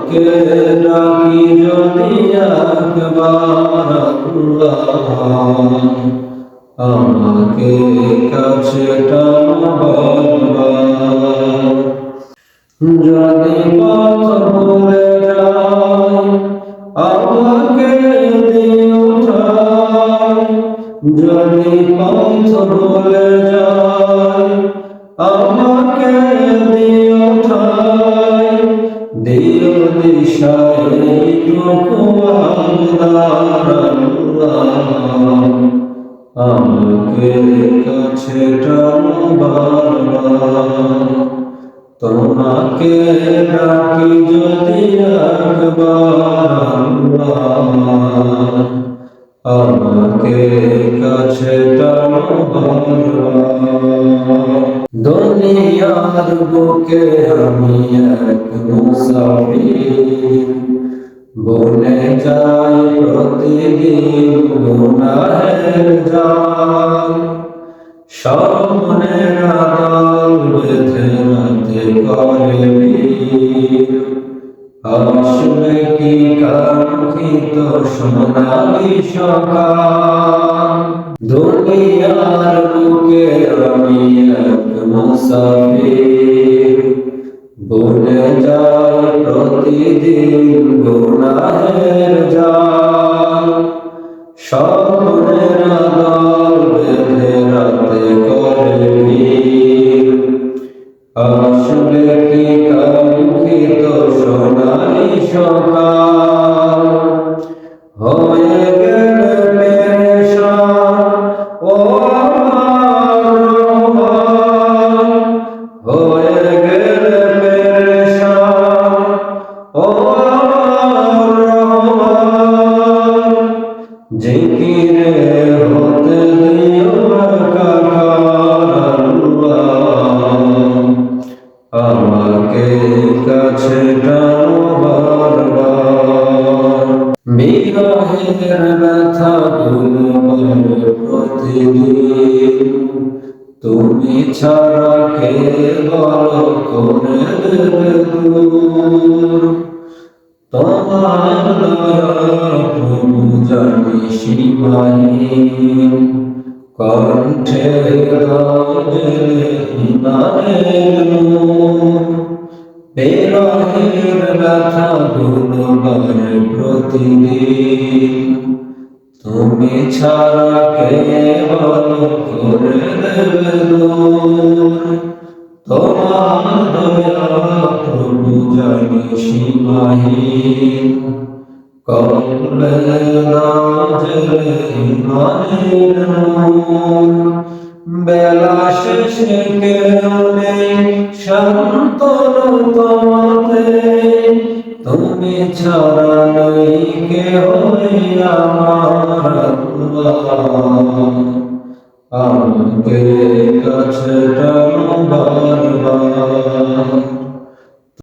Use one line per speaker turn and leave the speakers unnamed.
তোমাকে ডাকি যদি একবার আল্লাহ, আমাকে কাছে টানো বারবার। যদি পথ ভুলে যাই আমাকে দিও ঠাই, যদি পথ ভুলে যাই আমাকে দিও ঠাই, দিও দিশায় এইটুকু আল্লাহ, আমাকে কাছে টানো বারবার। তোমাকে ডাকি যদি একবার, আমাকে কাছে টানো বারবার। দুনিয়ার বুকে আমি এক মুসাফির, বনে যাই প্রতিদিন গুনাহের জাল। স্বপ্নের আদল বেঁধে রাতে করে ভিড়, আসবে কি কাঙ্ক্ষিত সোনালি সকাল। দুনিয়ার বুকে আমি এক মুসাফির, বনে যাই প্রতিদিন গুনাহের জাল। স্বপ্নের আদল বেঁধে রাতে করে ভিড়, আসবে কি কাঙ্ক্ষিত সোনালি সকাল। হয়ে গেলে পেরেশান ও আমার রহমান, হয়ে গেলে পেরেশান ও আমার রহমান। জিকিরে হতে দিও একাকার আল্লাহ, আমাকে কাছে টানো বারবার। বিরহের ব্যথাগুলো বলে প্রতিদিন, তুমি ছাড়া কে বলো করে দেবে দূর। তোমার দয়া প্রভু জানি সীমাহীন, কণ্ঠে রাজলে ইমানের নূর। বিরহের ব্যথাগুলো বলে প্রতিদিন, তুমি ছাড়া কে বলো করে দেবে দূর। তোমার দয়া প্রভু জানি সীমাহীন, কল্পে রাজলে ইমানের নূর। বেলা শেষে কেউ নেই শান্তনু তোমাতে, তুমি ছাড়া নেই কেহ আমার আল্লাহ, আমাকে কাছে টানো বারবার।